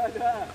Ada.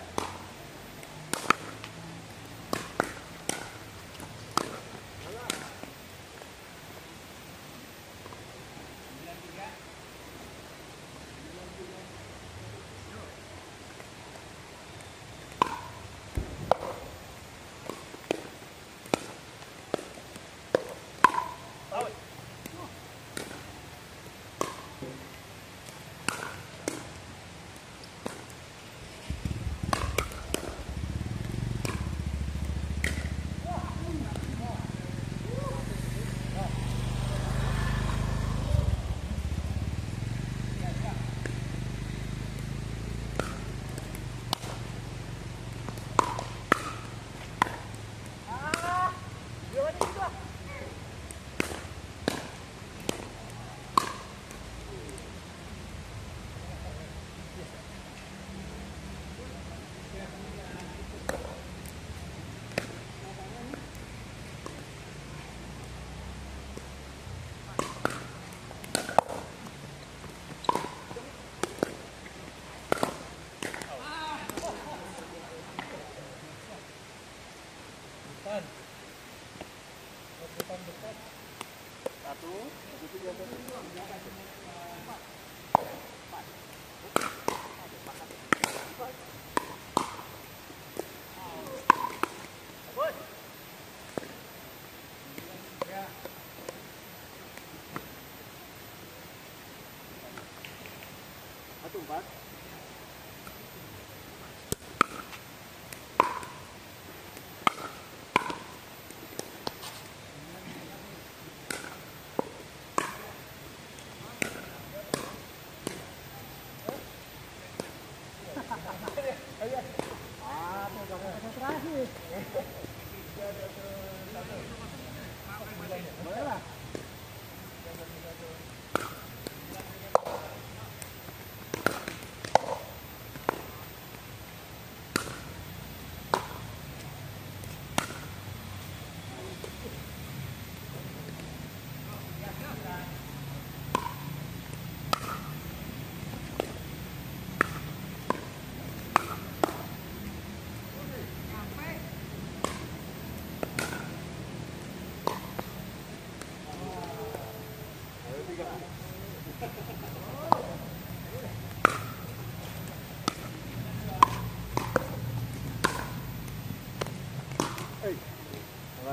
1-4.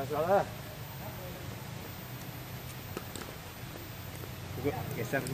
Salah. Juga geser.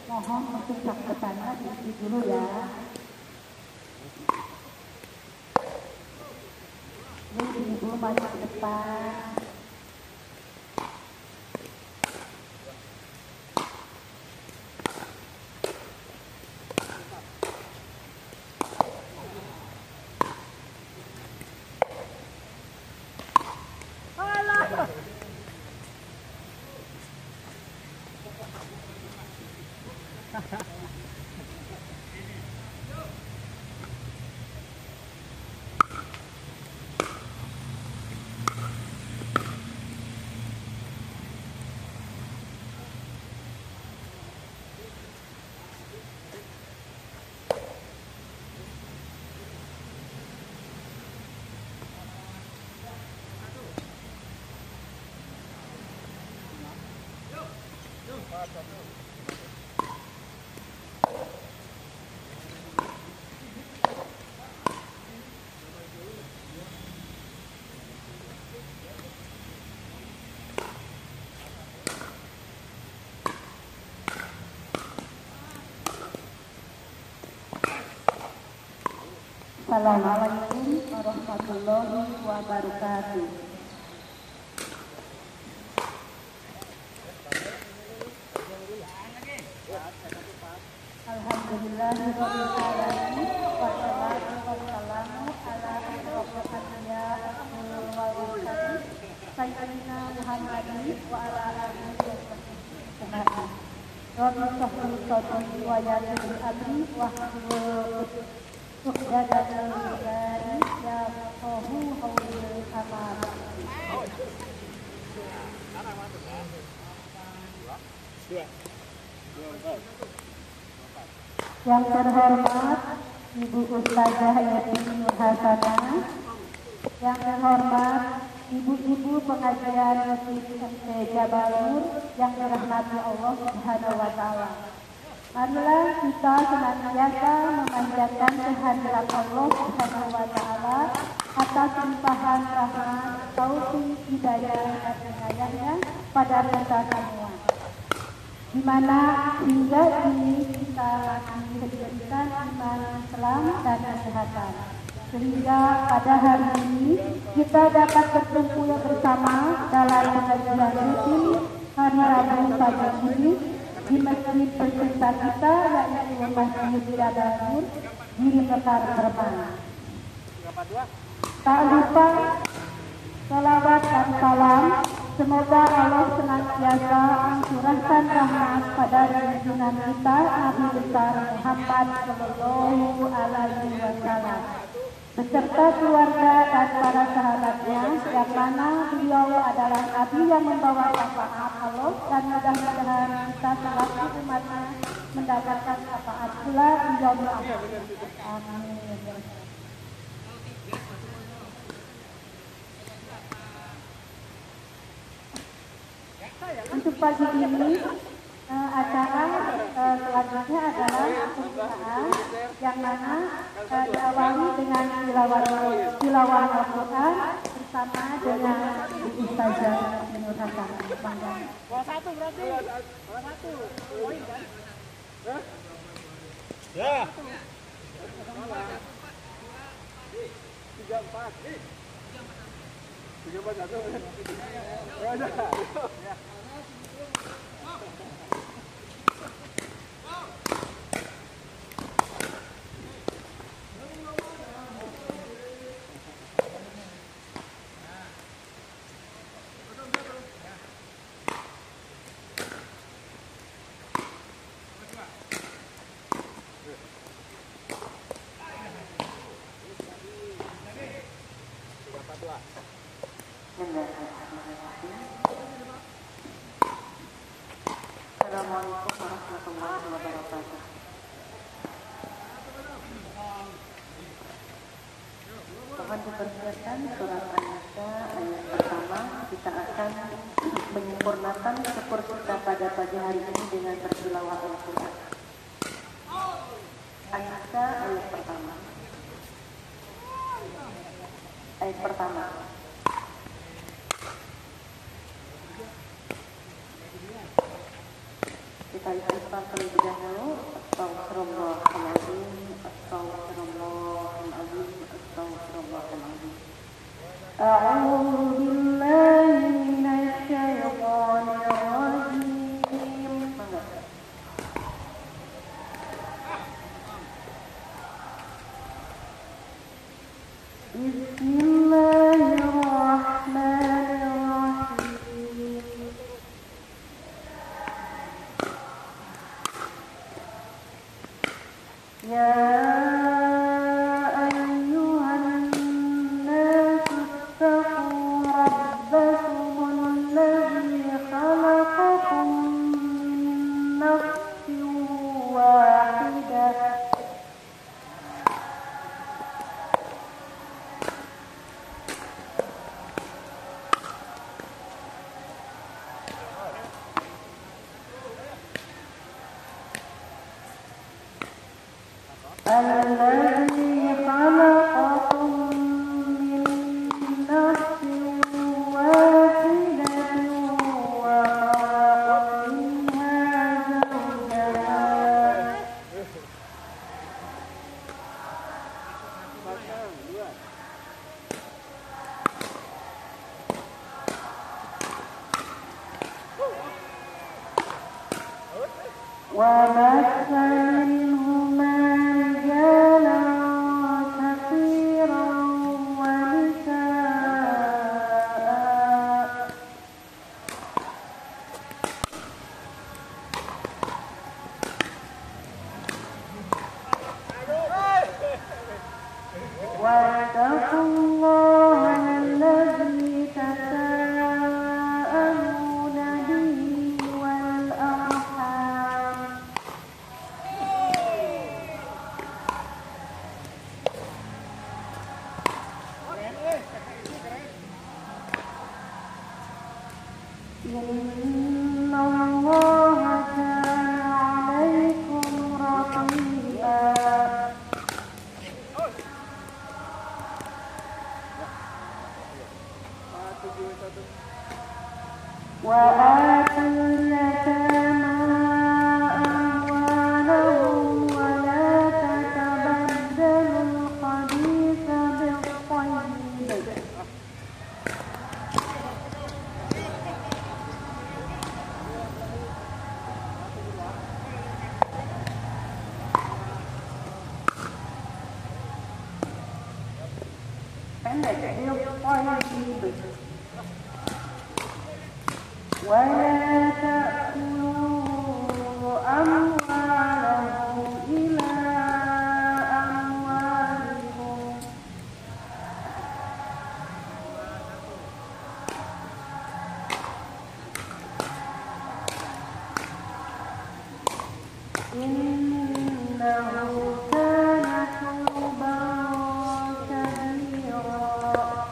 Mohon untuk cakupannya diisi dulu ya. Ini ibu maju ke depan. Assalamualaikum warahmatullahi wabarakatuh. Alhamdulillahirobbilalamin. Wassalatu wassalamu ala asyrofil anbiya rabbi sahli sadri wa yassir amri wahlul 'uqdatam min lisani yafqahu qawli aman. Yang terhormat Ibu Ustazah Yati Nur Hasanah, yang terhormat ibu-ibu pengajian Masjid MT Jabalur yang dirahmati Allah Subhanahu wa taala. Marilah kita senantiasa memanjatkan kehadirat Allah Subhanahu wa taala atas limpahan rahmat, taufik, hidayah dan inayahnya pada kita semua. Di mana hingga kini kita diberikan iman, Islam dan kesehatan. Sehingga pada hari ini kita dapat berkumpul bersama dalam pengajian rutin hari Rabu pagi ini di masjid tercinta kita, yaitu Masjid Jabalur di Mekar Bermana. Tak lupa salawat dan salam, semoga Allah senantiasa mencurahkan rahmat pada junjungan kita Nabi besar Muhammad Sallallahu Alaihi Wasallam beserta keluarga dan para sahabatnya, yang mana beliau adalah Nabi yang membawa syafaat Allah, dan mudah-mudahan kita selaku umatnya mendapatkan syafaat pula di yaumil akhir. Amin. Untuk pagi ini acara selanjutnya adalah pembukaan, yang mana diawali dengan tilawah Al-Quran bersama dengan Ustazah Nur Hasanah. Bola satu berarti. Bola satu. Poin kan? Ya. 3-4. 3-4 1. Ya. Assalamualaikum warahmatullahi wabarakatuh. Mohon dipersiapkan surat An-Nisa ayat pertama. Kita akan menyempurnakan syukur kita pada pagi hari ini dengan bertilawah Al-Quran. An-Nisa ayat pertama. Ayat pertama. Kita istighfar terlebih dahulu. Astaghfirullahaladzim, astaghfirullahaladzim, astaghfirullahaladzim. A'udzu billahi minasy syaithanir rajim. Bismillahirrahmanirrahim. Ya ayyuhan nasu ittaqu rabbakum alladzi khalaqakum min nafsin wahidah الذي خلقكم من نفس واحدة وخلق منها زوجها وبث منهما رجالا كثيرا ونساء واتقوا الله الذي تساءلون به والأرحام إن الله كان عليكم رقيبا وآتوا اليتامى أموالهم ولا تتبدلوا الخبيث بالطيب ولا تأكلوا أموالهم إلى أموالكم إنه كان حوبا كبيرا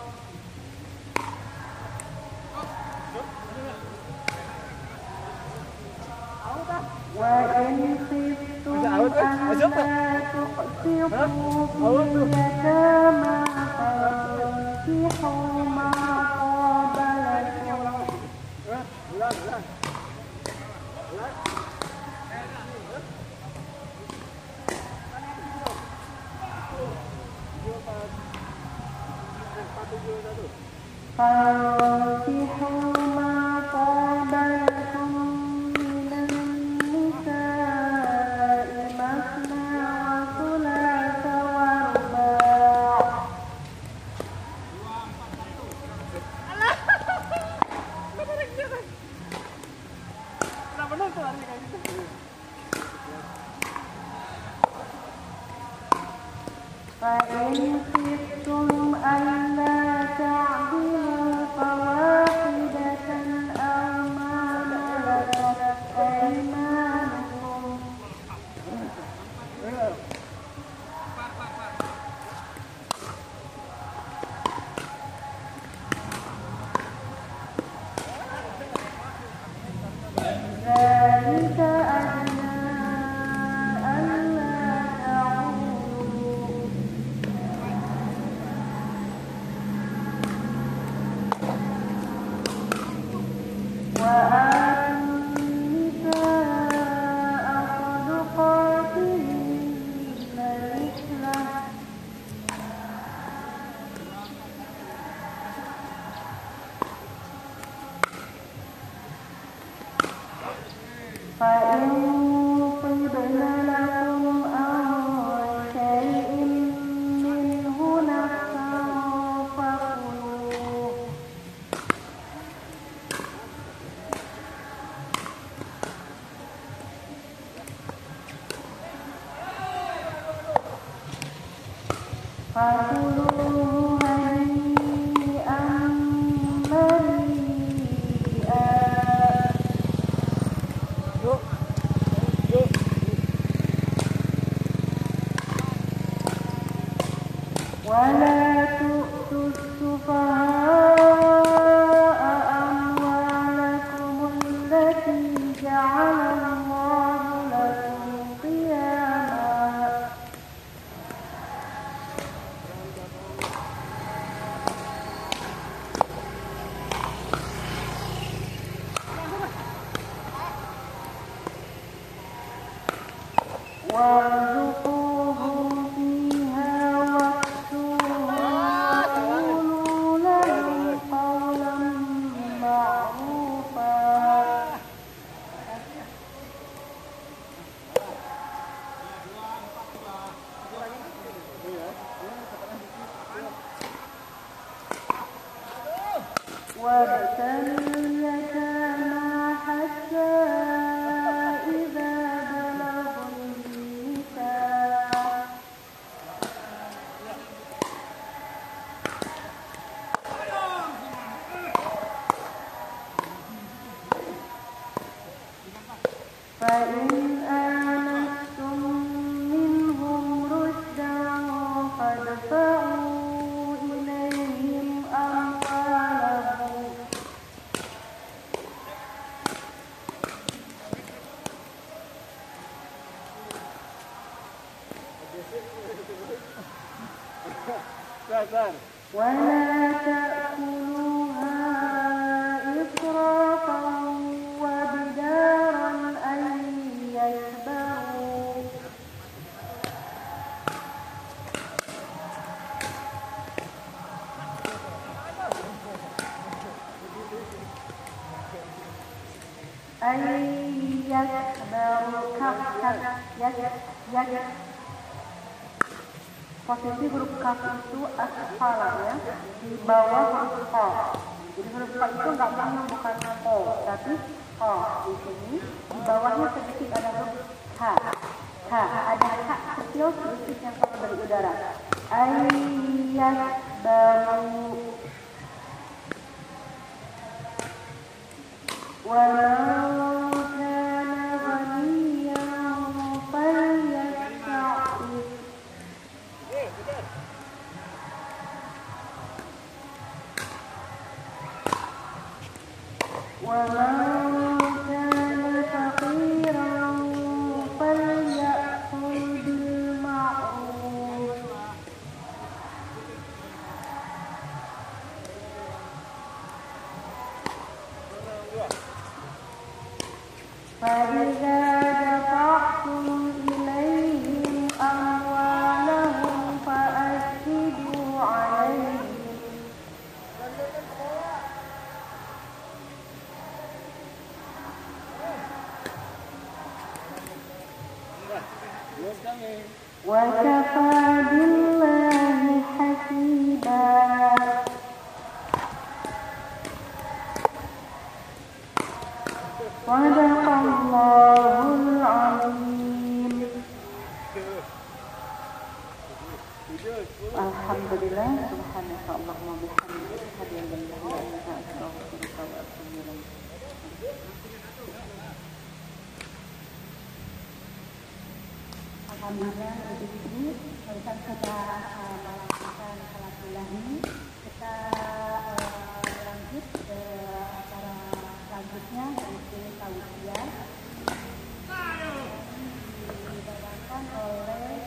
وإن خفتم ألا تقسطوا في اليتامى فانكحوا ما طاب لكم فانكحوا ما طاب لكم من النساء مثنى وثلاث ورباع فإن خفتم ألا تعدلوا فواحدة أو ما ملكت أيمانكم ذلك أدنى ألا تعولوا وآتوا النساء صدقاتهن نحلة فإن طبن لكم عن شيء منه نفسا فكلوه فكلوه هنيئا مريئا ولا تؤتوا السفهاء أموالكم التي جعل الله لكم قياما وارزقوهم فيها واكسوهم وقولوا لهم قولا معروفا وابتلوا اليتامى حتى إذا بلغوا النكاح ولا تأكلوها إسرافا وبدارا أن يكبروا Posisi huruf kaf itu asfala ya, di bawah huruf ko. Jadi huruf ko itu nggak memang bukan ko, tapi ko di sini. Di bawahnya sedikit ada huruf h. Ada h kecil sedikit yang keluar dari udara. Ayat baru. Walau kana ghaniyan falyasta'fif. Walau kana faqiran falyakul bil ma'ruf. فإذا دفعتم إليهم أموالهم فأشهدوا عليهم وكفى بالله حسيبا. Sadaqallahul azim. Alhamdulillah, subhanaka Allahumma bihamdika asyhadu an la ilaha illa anta astaghfiruka wa atubu ilaik. Alhamdulillah, Ibu Ustaz sudah melakukan salat ilahi. Kita lanjut ke acara selanjutnya, yaitu tausiah dibawakan oleh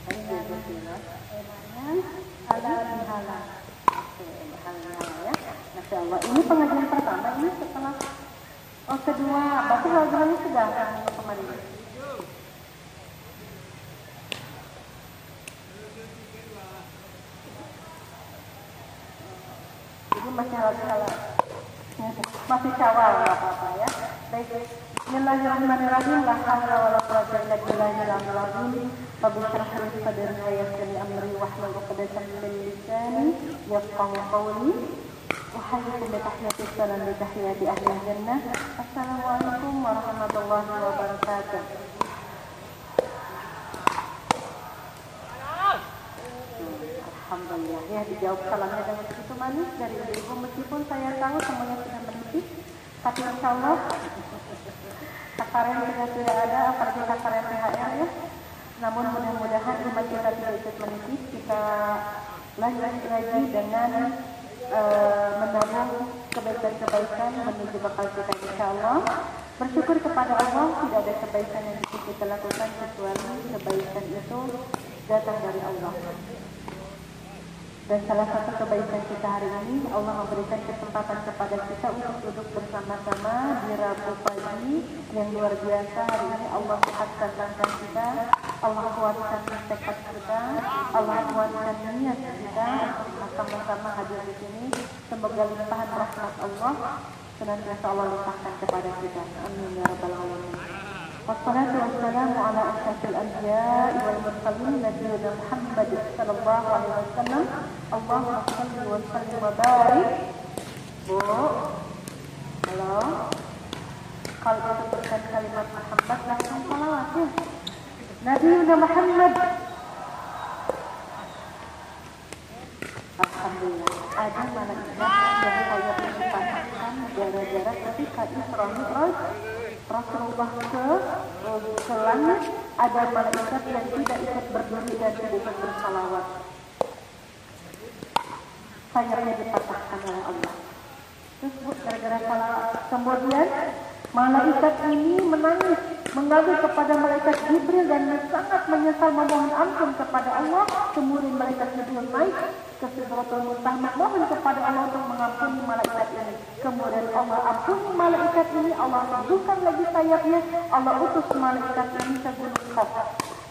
temanya halal bihalal. Ya. Masya Allah, ini pengajian pertama ini setelah kedua, berarti halal bihalal sudah kemarin. Jadi masih halal, masih Syawal, nggak apa-apa ya. Baik, Bismillahirrahmanirrahim. La haula wala quwwata illa billahil aliyyil azim. Rabbi shrah li sadri wa yassir li amri wahlul 'uqdatam min lisani yafqahu qawli. Uhayyikum bi tahiyyati salam bi tahiyyati ahli jannah. Assalamualaikum warahmatullahi wabarakatuh. Alhamdulillah ya, dijawab salamnya dengan begitu manis dari ibu, meskipun saya tahu semuanya sudah menipis, tapi insya Allah takaran sudah tidak ada, apalagi takaran THR ya. Namun mudah-mudahan iman kita tidak ikut menipis, kita lanjut lagi dengan menabung kebaikan-kebaikan menuju bakal kita insya Allah. Bersyukur kepada Allah, tidak ada kebaikan yang bisa kita lakukan kecuali kebaikan itu datang dari Allah. Dan salah satu kebaikan kita hari ini, Allah memberikan kesempatan kepada kita untuk duduk bersama-sama di Rabu pagi yang luar biasa. Hari ini Allah kuatkan langkah kita, Allah kuatkan tekad kita, Allah kuatkan niat kita untuk sama-sama hadir di sini. Semoga limpahan rahmat Allah senantiasa Allah limpahkan kepada kita. Amin ya rabbal alamin. Wassalatu wassalamu ala asyrafil anbiya'i wal mursalin nabiyina Muhammad sallallahu alaihi wasallam. Allahumma shalli wa sallim wa barik. Bu, halo. Kalau disebutkan kalimat Muhammad langsung salawat ya. Nabiyina Muhammad. Alhamdulillah, ada malaikat yang saya persempatkan jarak-jarak ketika Isra Mi'raj Rasulullah ke langit, ada malaikat yang tidak ikut berdiri dan tidak ikut bersalawat. Sayapnya dipatahkan oleh Allah. Terus gara-gara salawat. Kemudian malaikat ini menangis, mengadu kepada malaikat Jibril dan sangat menyesal memohon ampun kepada Allah. Kemudian malaikat Jibril naik ke Sidratul Muntaha memohon kepada Allah untuk mengampuni malaikat ini. Kemudian Allah ampuni malaikat ini, Allah teguhkan lagi sayapnya, Allah utus malaikat ini ke Gunung Qaf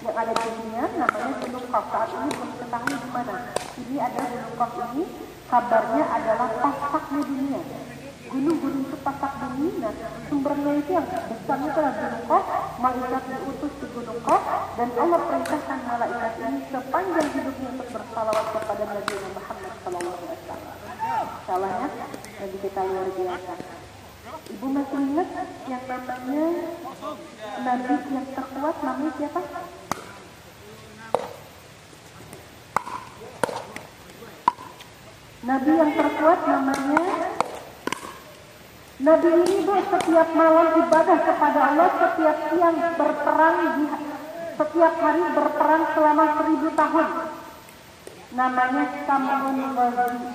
yang ada di dunia, namanya Gunung Qaf. Saat ini belum ketahui di mana. Ini ada Gunung Qaf ini, kabarnya adalah pasaknya dunia. Gunung-gunung itu pasak bumi, dan sumbernya itu yang besar itu adalah Gunung Qaf. Malaikat diutus ke Gunung Qaf dan Allah perintahkan malaikat ini sepanjang hidupnya untuk bersalawat kepada Nabi Muhammad SAW. Salahnya Nabi kita luar biasa. Ibu masih ingat yang namanya Nabi yang terkuat namanya siapa? Nabi yang terkuat namanya Nabi ini Bu, setiap malam ibadah kepada Allah, setiap siang berperang, setiap hari berperang selama 1000 tahun. Namanya Sam'un Ghazi.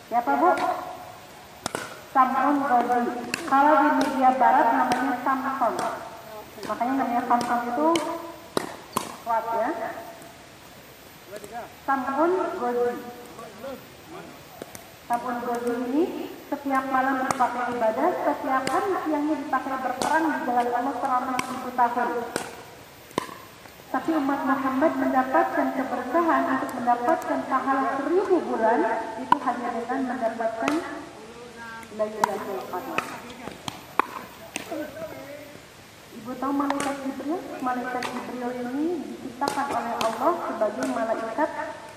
Siapa Bu? Sam'un Ghazi. Kalau di media barat namanya Samson. Makanya namanya Samson itu kuat ya. Sam'un Ghazi. Sam'un Ghazi ini setiap malam dipakai ibadah, setiap hari siangnya dipakai berperang di jalan Allah selama 1000 tahun. Tapi umat Muhammad mendapatkan keberkahan untuk mendapatkan pahala 1000 bulan itu hanya dengan mendapatkan Lailatul Qadar. Ibu tahu malaikat Jibril? Malaikat Jibril ini diciptakan oleh Allah sebagai malaikat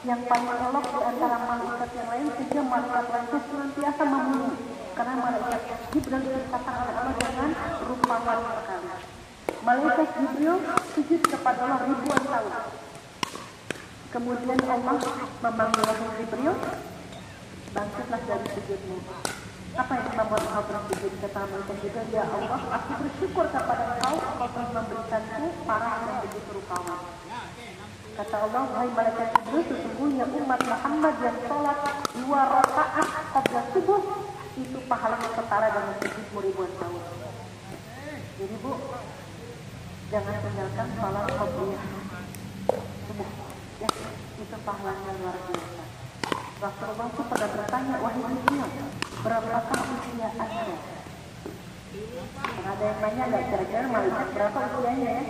yang paling elok di antara malaikat yang lain, sehingga malaikat lain itu senantiasa membunuh. Karena malaikat Jibril diciptakan oleh Allah dengan rupawan sekali. Malaikat Jibril sujud kepada Allah ribuan tahun. Kemudian Allah memanggil Jibril, bangkitlah dari sujudmu. Apa yang membuat engkau bersujud? Kata malaikat Jibril, ya Allah, aku bersyukur kepada engkau telah memberikanku para yang begitu rupawan. Kata Allah, wahai malaikat Jibril, sesungguhnya umat Muhammad yang sholat 2 rakaat qabla subuh itu pahalanya setara dengan 1000 tahun. Jadi Bu, jangan tinggalkan sholat qabliyah subuh. Ya, itu pahalanya luar biasa. Rasulullah itu pernah bertanya, wahai Jibril, berapakah usia Anda? Ada yang nanya, nggak kira-kira malaikat berapa usianya ya?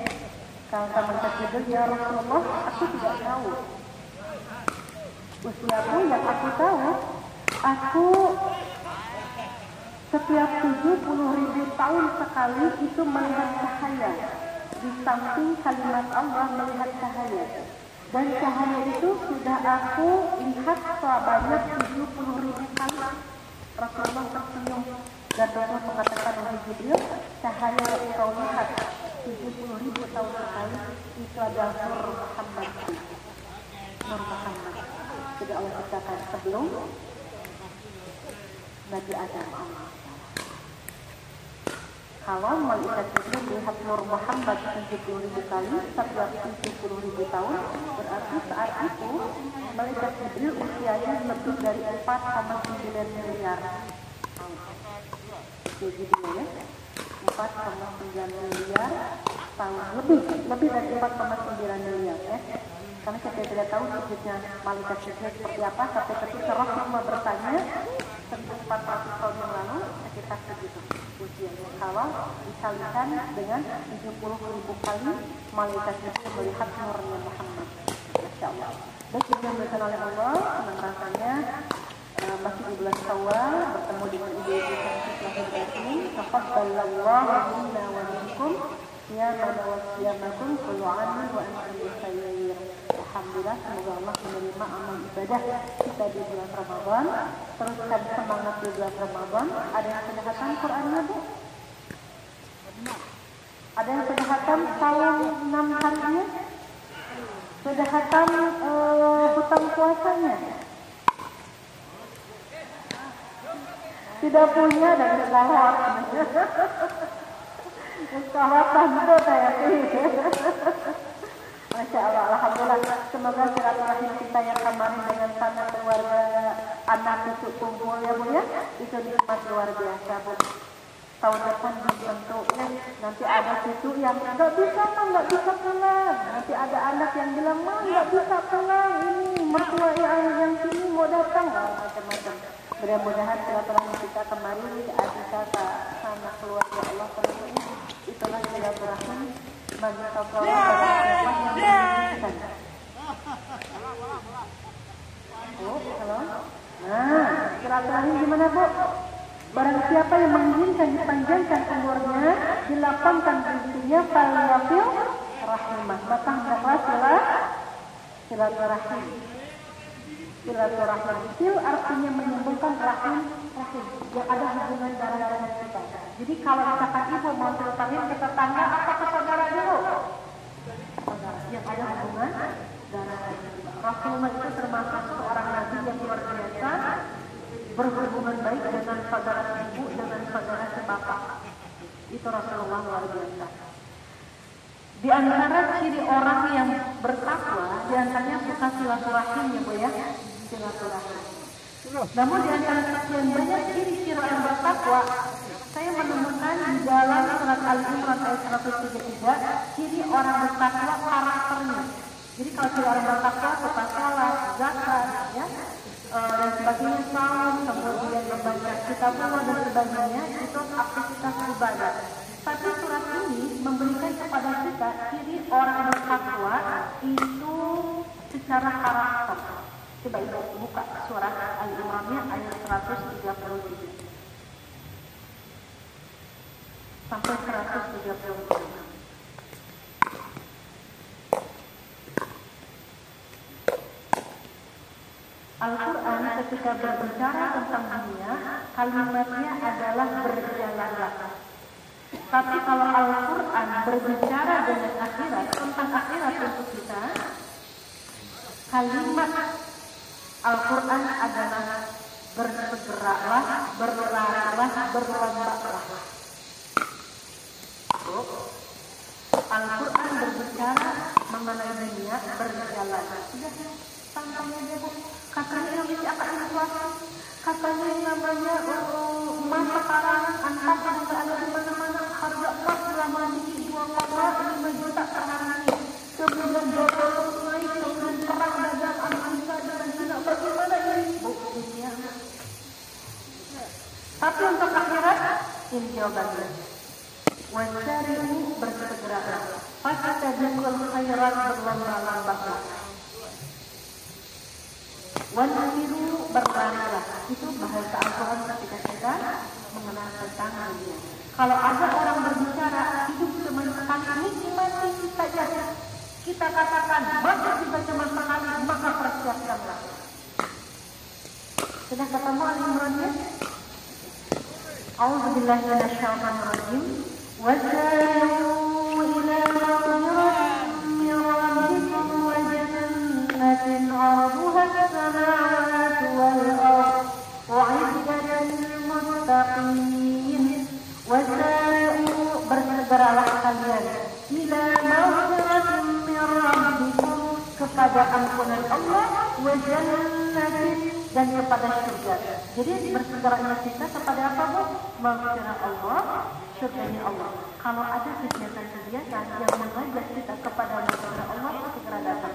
Kalau malaikat Jibril, ya Rasulullah, aku tidak tahu. Usiaku yang aku tahu, aku setiap 70.000 tahun sekali itu melihat cahaya. Di samping kalimat Allah melihat cahaya. Dan cahaya itu sudah aku lihat sebanyak 70.000 kali. Rasulullah tersenyum dan Rasul mengatakan, wahai Jibril, cahaya yang engkau lihat 70.000 tahun sekali itu adalah Nur Muhammad. Nur Muhammad sudah Allah ciptakan sebelum Nabi Adam Allah. Kalau malaikat Jibril melihat Nur Muhammad 70.000 kali setiap 70.000 tahun, berarti saat itu malaikat Jibril usianya lebih dari 4,9 miliar tahun. Jadi dia ya, 4,9 miliar tahun, lebih dari 4,9 miliar ya. Karena kita tidak tahu sujudnya malaikat Jibril seperti apa, sampai ketika Rasulullah bertanya 1400 tahun yang lalu sekitar segitu usianya. Kalau dikalikan dengan 70.000 kali malaikat Jibril melihat nurnya Muhammad. Masya Allah. Baik, yang dimuliakan oleh Allah, senang rasanya masih di bulan Syawal bertemu dengan ibu-ibu cantik lahir batin. Taqabbalallahu minna wa minkum siyamana wa siyamakum kullu 'amin wa antum bikhair. Alhamdulillah, semoga Allah menerima amal ibadah kita di bulan Ramadan. Teruskan semangat di bulan Ramadan. Ada yang sudah khatam Qur'annya Bu? Ada yang sudah khatam saum 6 harinya? Sudah khatam hutang puasanya? Tidak punya dan mustahil. Mustahil tante saya sih. Masya Allah, Alhamdulillah. Semoga silaturahim kita yang kemarin dengan sanak keluarga anak itu kumpul ya Bu ya. Itu nikmat luar biasa Bu. tahun depan belum tentu ya. Nanti ada cucu yang nggak bisa pulang. Nanti ada anak yang bilang mah nggak bisa pulang, ini mertua yang sini mau datang, macam-macam. Mudah-mudahan silaturahmi kita kemarin bisa sama keluarga Allah tentunya. Itulah silaturahmi bagi saudara yang menginginkan. Oh, halo. Nah, silaturahmi gimana Bu? Barang siapa yang menginginkan dipanjangkan umurnya, dilapangkan rezekinya, falyafil rahimah. Maka hendaklah silaturahim. Silaturahim. Sil artinya menyambungkan rahim yang ada hubungan darah kita. Jadi kalau misalkan ibu mau silaturahim ke tetangga atau ke saudara dulu, saudara yang ada hubungan darah. Rasulullah itu termasuk seorang nabi yang luar biasa, berhubungan baik dengan saudara ibu, dengan saudara sebapak. Itu Rasulullah luar biasa. Di antara ciri orang yang bertakwa, di antaranya suka silaturahim ya Bu ya, silaturahim. Namun di antara sekian banyak ciri-ciri orang bertakwa, saya menemukan di dalam surat Al-Imran ayat 133 ciri orang bertakwa karakternya. Jadi kalau ciri orang bertakwa suka salat, zakat, ya, dan sebagainya, saum, kemudian membaca kitabullah dan sebagainya, itu aktivitas ibadah. Tapi surat ini memberikan kepada kita ciri orang bertakwa itu secara karakter. Coba ibu buka surat Al-Imrannya ayat 133 sampai 133. Al-Quran ketika berbicara tentang dunia, kalimatnya adalah berjalanlah. Tapi kalau Al-Quran berbicara dengan akhirat, tentang akhirat untuk kita, kalimat Al-Quran adalah bersegeralah, berlarilah, berlombalah. Al-Quran berbicara mengenai dunia, berjalan. Sudah, sampainya dia Bu. Katanya Indonesia akan inflasi. Katanya yang namanya emas sekarang antar sudah ada di mana-mana. Harga emas selama ini 2,5 juta per hari ini. Kemudian dolar terus naik, kemudian perang dagang Amerika dengan China. Bagaimana ini Bu dunia? Tapi untuk akhirat, ini jawabannya. Wasari'u bersegeralah. Fastabiqul khairat, berlomba-lomba. Wanfiru, berlarilah. Itu bahasa Al-Quran ketika kita mengenal tentang dunia. Kalau ada orang berbicara hidup cuma sekali, nikmati saja. Kita katakan maka juga cuma sekali, maka persiapkanlah. Sudah ketemu Al-Imrannya? A'udzubillahi minasyaitonir rajim. Wasari'u ila maghfiratin min rabbikum wa jannatin 'arduha as-samawati wal ardh u'iddat lil muttaqin. Wasari'u, bersegeralah kalian ila maghfiratin min rabbikum, kepada ampunan Allah, wa jannatin, dan kepada surga. Jadi bersegeralah kita kepada apa Bu? Maghfirah Allah, surganya Allah. Kalau ada kegiatan-kegiatan yang mengajak kita kepada maghfirah Allah, segera datang.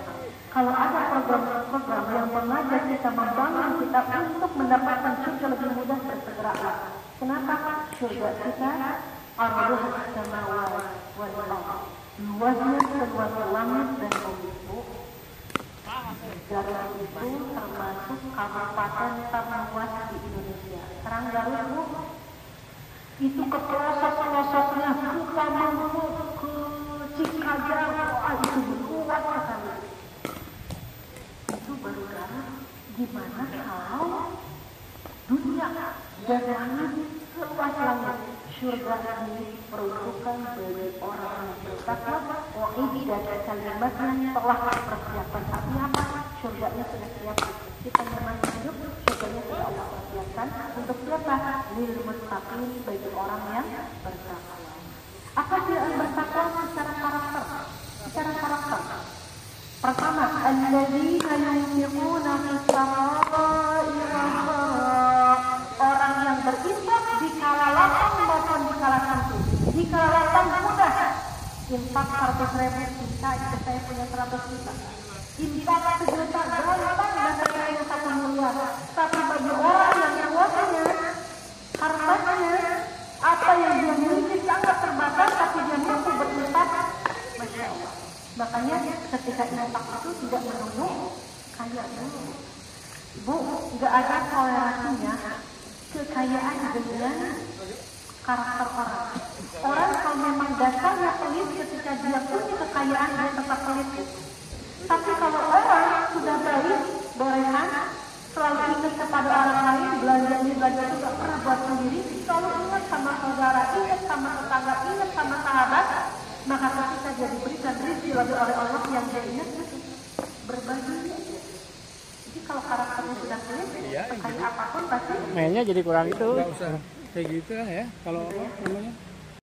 Kalau ada program-program yang mengajak kita, membangun kita untuk mendapatkan surga lebih mudah, bersegeralah. Kenapa? Surga kita arduha as-samawati wal ardh, luasnya seluas langit dan bumi. Garut itu termasuk kabupaten terluas di Indonesia. Terang Garut Bu, itu ke pelosok-pelosoknya, ke Maluku, ke Cikajang, itu luas sekali. Itu baru Garut. Gimana kalau dunia dan langit seluas langit? Surga ini peruntukan bagi orang yang bertakwa. Wa'iddat, kalimatnya telah persiapan. Artinya apa? Surganya sudah siap. Kita memang hidup, surganya sudah Allah persiapkan. Untuk siapa? Lil muttaqin, bagi orang yang bertakwa. Apa dia yang bertakwa secara karakter? Secara karakter. Pertama, alladzina yunfiquna fis sarai wal dharaa, orang yang berinfak di kala lapang maupun di kala sempit. Di kala lapang mudah, infak 100.000 bisa, saya punya 100 juta. Infak 1 juta gampang dan saya 1 miliar. Tapi bagi orang yang kuatnya, hartanya, apa yang dia miliki sangat terbatas, tapi dia mampu berinfak, Masya Allah. Makanya ketika infak itu tidak menunggu kaya dulu. Bu, nggak ada toleransinya kekayaan dengan karakter orang. Orang kalau memang dasarnya pelit, ketika dia punya kekayaan dia tetap pelit. Tapi kalau orang sudah baik, borehan, selalu ingat kepada orang lain, belanja ini belanja itu nggak pernah buat sendiri, selalu ingat sama saudara, ingat sama tetangga, ingat sama sahabat, maka ketika dia diberikan rezeki oleh Allah yang dia ingat berbagi. Jadi kalau karakternya sudah pelit, kayak apapun pasti mainnya jadi kurang itu. Nggak usah kayak gitu lah ya kalau apa namanya